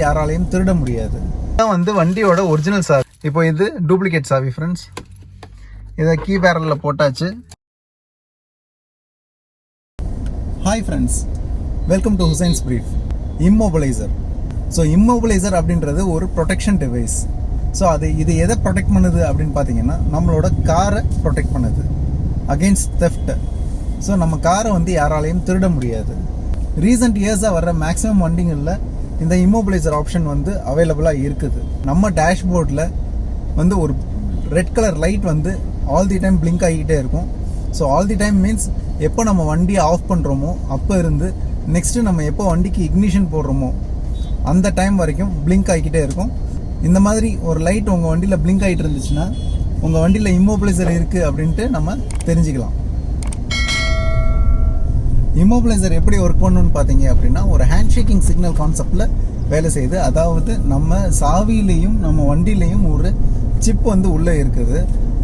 யாராலையும் திருட முடியாது. இதான் வந்து வண்டியோட ஒரிஜினல் சாவி. இப்போ இது டூப்ளிகேட் சாவி ஃப்ரெண்ட்ஸ். இதை கீ பேரலில் போட்டாச்சு. Hi friends, welcome to Hussain's brief. Immobiliser. So immobiliser அப்படின்றது ஒரு ப்ரொடெக்ஷன் டிவைஸ். ஸோ இது எதை ப்ரொடெக்ட் பண்ணுது அப்படின்னு பார்த்தீங்கன்னா, நம்மளோட காரை ப்ரொடெக்ட் பண்ணுது அகெயின்ஸ்ட் தெஃப்ட். ஸோ நம்ம காரை வந்து யாராலையும் திருட முடியாது. ரீசெண்ட் இயர்ஸாக வர்ற மேக்ஸிமம் வண்டிகளில் இந்த இம்மோபிளைசர் ஆப்ஷன் வந்து அவைலபிளாக இருக்குது. நம்ம டேஷ்போர்டில் வந்து ஒரு ரெட் கலர் லைட் வந்து ஆல் தி டைம் பிளிங்க் ஆகிக்கிட்டே இருக்கும். So all the time means எப்போ நம்ம வண்டியை ஆஃப் பண்ணுறோமோ அப்போ இருந்து நெக்ஸ்ட்டு நம்ம எப்போ வண்டிக்கு இக்னிஷன் போடுறோமோ அந்த டைம் வரைக்கும் பிளிங்க் ஆகிக்கிட்டே இருக்கும். இந்த மாதிரி ஒரு லைட் உங்கள் வண்டியில் பிளிங்க் ஆகிட்டு இருந்துச்சுன்னா உங்கள் வண்டியில் இம்மோபிளைசர் இருக்குது அப்படின்ட்டு நம்ம தெரிஞ்சுக்கலாம். இம்மோபிளைசர் எப்படி ஒர்க் பண்ணணும்னு பார்த்தீங்க அப்படின்னா, ஒரு ஹேண்ட் ஷேக்கிங் சிக்னல் கான்செப்டில் வேலை செய்யுது. அதாவது நம்ம சாவிலையும் நம்ம வண்டியிலையும் ஒரு சிப் வந்து உள்ளே இருக்குது.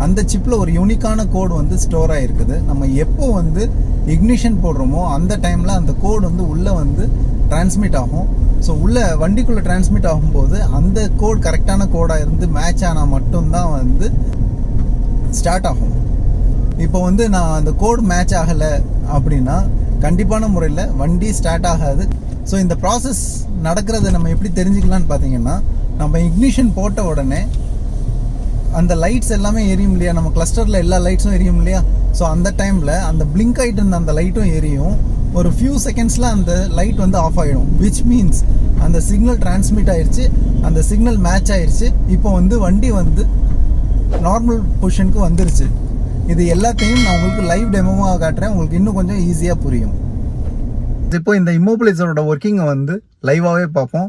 அந்த சிப்பில் ஒரு யூனிக்கான கோடு வந்து ஸ்டோர் ஆகிருக்குது. நம்ம எப்போ வந்து இக்னிஷன் போடுறோமோ அந்த டைமில் அந்த கோடு வந்து உள்ளே வந்து டிரான்ஸ்மிட் ஆகும். ஸோ உள்ளே வண்டிக்குள்ளே டிரான்ஸ்மிட் ஆகும்போது அந்த கோட் கரெக்டான கோடாக இருந்து மேட்ச் ஆனால் மட்டும்தான் வந்து ஸ்டார்ட் ஆகும். இப்போ வந்து நான் அந்த கோடு மேட்ச் ஆகலை அப்படின்னா கண்டிப்பான முறையில் வண்டி ஸ்டார்ட் ஆகாது. ஸோ இந்த ப்ராசஸ் நடக்கிறத நம்ம எப்படி தெரிஞ்சுக்கலான்னு பார்த்தீங்கன்னா, நம்ம இக்னிஷன் போட்ட உடனே அந்த லைட்ஸ் எல்லாமே எரியும் இல்லையா, நம்ம கிளஸ்டரில் எல்லா லைட்ஸும் எரியும் இல்லையா. ஸோ அந்த டைமில் அந்த பிளிங்க் ஆகிட்டு இருந்த அந்த லைட்டும் எரியும். ஒரு ஃபியூ செகண்ட்ஸில் அந்த லைட் வந்து ஆஃப் ஆகிடும். விச் மீன்ஸ் அந்த சிக்னல் டிரான்ஸ்மிட் ஆயிடுச்சு, அந்த சிக்னல் மேட்ச் ஆயிடுச்சு. இப்போ வந்து வண்டி வந்து நார்மல் பொசிஷனுக்கு வந்துருச்சு. இது எல்லாத்தையும் நான் உங்களுக்கு லைவ் டெமோவாக காட்டுறேன், உங்களுக்கு இன்னும் கொஞ்சம் ஈஸியாக புரியும். இப்போ இந்த இம்மோபிளைசரோட ஒர்க்கிங்கை வந்து லைவாகவே பார்ப்போம்.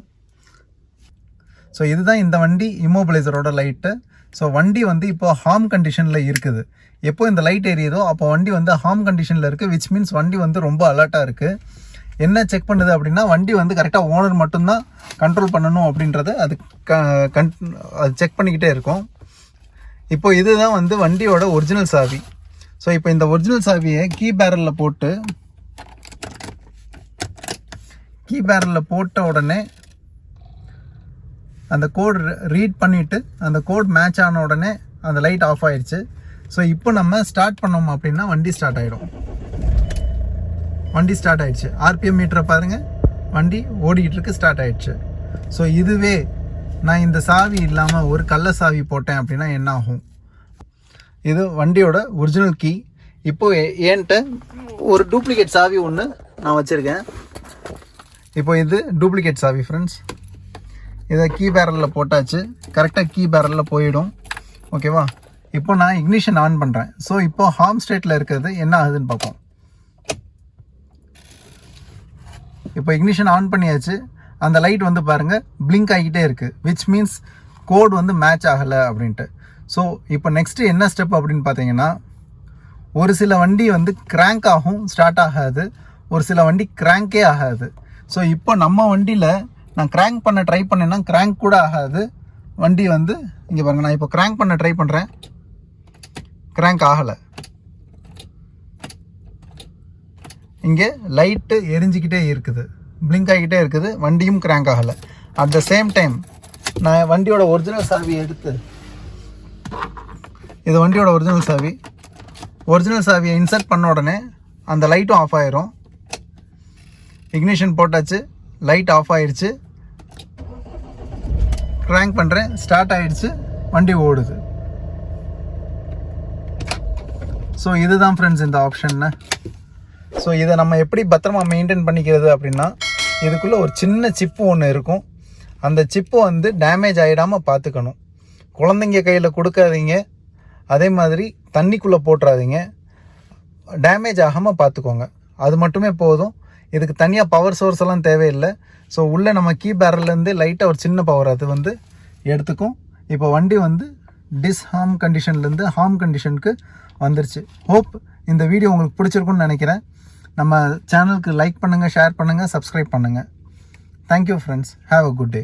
ஸோ இதுதான் இந்த வண்டி இம்மோபிளைசரோட லைட்டு. ஸோ வண்டி வந்து இப்போ ஹார்ம் கண்டிஷனில் இருக்குது. எப்போ இந்த லைட் எரியுதோ அப்போ வண்டி வந்து ஹார்ம் கண்டிஷனில் இருக்குது. விச் மீன்ஸ் வண்டி வந்து ரொம்ப அலர்ட்டாக இருக்குது. என்ன செக் பண்ணுது அப்படின்னா, வண்டி வந்து கரெக்டாக ஓனர் மட்டும்தான் கண்ட்ரோல் பண்ணணும் அப்படின்றத அது செக் பண்ணிக்கிட்டே இருக்கும். இப்போ இதுதான் வந்து வண்டியோட ஒரிஜினல் சாவி. ஸோ இப்போ இந்த ஒரிஜினல் சாவியை கீ பேரலில் போட்ட உடனே அந்த கோட் ரீட் பண்ணிவிட்டு அந்த கோட் மேட்ச் ஆன உடனே அந்த லைட் ஆஃப் ஆயிடுச்சு. ஸோ இப்போ நம்ம ஸ்டார்ட் பண்ணோம் அப்படின்னா வண்டி ஸ்டார்ட் ஆகிடும். வண்டி ஸ்டார்ட் ஆகிடுச்சு. ஆர்பிஎம் மீட்டரை பாருங்கள், வண்டி ஓடிக்கிட்டு இருக்கு, ஸ்டார்ட் ஆகிடுச்சு. ஸோ இதுவே நான் இந்த சாவி இல்லாமல் ஒரு கள்ள சாவி போட்டேன் அப்படின்னா என்ன ஆகும்? இது வண்டியோட ஒரிஜினல் கீ. இப்போது என்கிட்ட ஒரு டூப்ளிகேட் சாவி ஒன்று நான் வச்சுருக்கேன். இப்போ இது டூப்ளிகேட் சாவி ஃப்ரெண்ட்ஸ். இதை கீ பேரலில் போட்டாச்சு. கரெக்டாக கீ பேரலில் போயிடும். ஓகேவா? இப்போ நான் இக்னிஷன் ஆன் பண்ணுறேன். ஸோ இப்போ ஹார்ம் ஸ்டேட்டில் இருக்கிறது என்ன ஆகுதுன்னு பார்ப்போம். இப்போ இக்னிஷன் ஆன் பண்ணியாச்சு. அந்த லைட் வந்து பாருங்கள் பிளிங்க் ஆகிக்கிட்டே இருக்குது. விச் மீன்ஸ் கோட் வந்து மேட்ச் ஆகலை அப்படின்ட்டு. ஸோ இப்போ நெக்ஸ்ட்டு என்ன ஸ்டெப் அப்படின்னு பார்த்தீங்கன்னா, ஒரு சில வண்டி வந்து கிராங்க் ஆகும், ஸ்டார்ட் ஆகாது. ஒரு சில வண்டி கிராங்கே ஆகாது. ஸோ இப்போ நம்ம வண்டியில் நான் கிராங்க் பண்ண ட்ரை பண்ணேன்னா கிராங்க் கூட ஆகாது. வண்டி வந்து இங்கே பாருங்கள், நான் இப்போ கிராங்க் பண்ண ட்ரை பண்ணுறேன், கிராங்க் ஆகலை. இங்கே லைட்டு எரிஞ்சிக்கிட்டே இருக்குது, பிளிங்க் ஆகிக்கிட்டே இருக்குது, வண்டியும் கிராங்க் ஆகலை. அட் த சேம் டைம் நான் வண்டியோட ஒரிஜினல் சாவியை எடுத்து, இது வண்டியோட ஒரிஜினல் சாவியை இன்சர்ட் பண்ண உடனே அந்த லைட்டும் ஆஃப் ஆயிரும். இக்னிஷன் போட்டாச்சு, லைட் ஆஃப் ஆயிடுச்சு. கிராங்க் பண்ணுறேன், ஸ்டார்ட் ஆகிடுச்சு, வண்டி ஓடுது. ஸோ இதுதான் ஃப்ரெண்ட்ஸ் இந்த ஆப்ஷன்னு. ஸோ இதை நம்ம எப்படி பத்திரமா மெயின்டைன் பண்ணிக்கிறது அப்படின்னா, இதுக்குள்ளே ஒரு சின்ன சிப்பு ஒன்று இருக்கும். அந்த சிப்பு வந்து டேமேஜ் ஆகிடாமல் பார்த்துக்கணும். குழந்தைங்க கையில் கொடுக்காதீங்க, அதே மாதிரி தண்ணிக்குள்ளே போட்டுறாதீங்க, டேமேஜ் ஆகாமல் பார்த்துக்கோங்க. அது மட்டுமே போதும். இதுக்கு தனியாக பவர் சோர்ஸ் எல்லாம் தேவையில்லை. ஸோ உள்ளே நம்ம கீ பேரல்லேருந்து லைட்டாக ஒரு சின்ன பவர் அது வந்து எடுத்துக்கும். இப்போ வண்டி வந்து டிஸ்ஹார்ம் கண்டிஷன்லேருந்து ஹார்ம் கண்டிஷனுக்கு வந்துருச்சு. ஹோப் இந்த வீடியோ உங்களுக்கு பிடிச்சிருக்குன்னு நினைக்கிறேன். நம்ம சேனலுக்கு லைக் பண்ணுங்கள், ஷேர் பண்ணுங்கள், சப்ஸ்கிரைப் பண்ணுங்கள். Thank you friends. Have a good day.